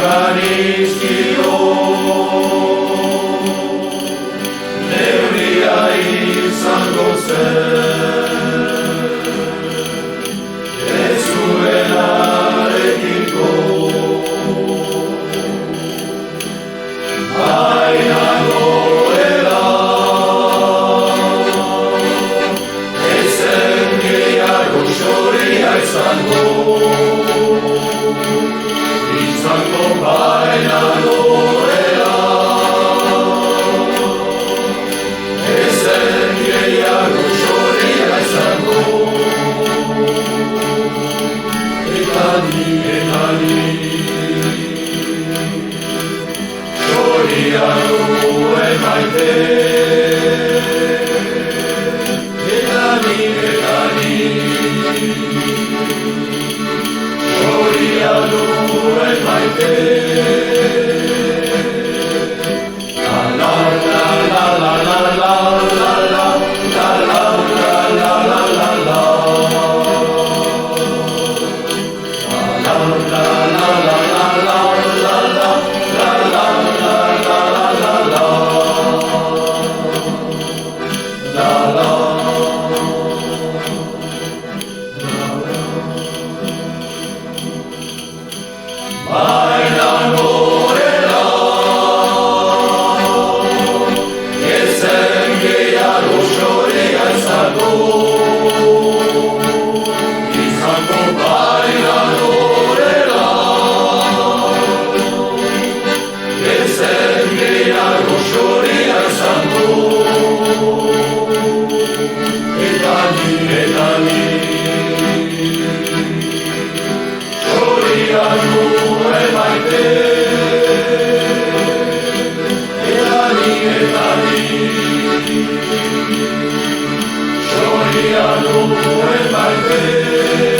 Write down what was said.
banizkio, neuria izango zen, ez zuenarekiko, baina goela, ezen gehiago xoria izango, izango baina goela, ezen gehiago xoria izango, eta ni, xoria nuen maite, eta ni, xoria nuen maite. La la la la la la la la la la la la la la la. La la la la la la la la la la la la la la. Baina gorela, ezen gehiago xoria izango, izango baina gorela, ezen gehiago xoria izango, eta ni, xoria nuen maite, eta ni, xoria nuen maite.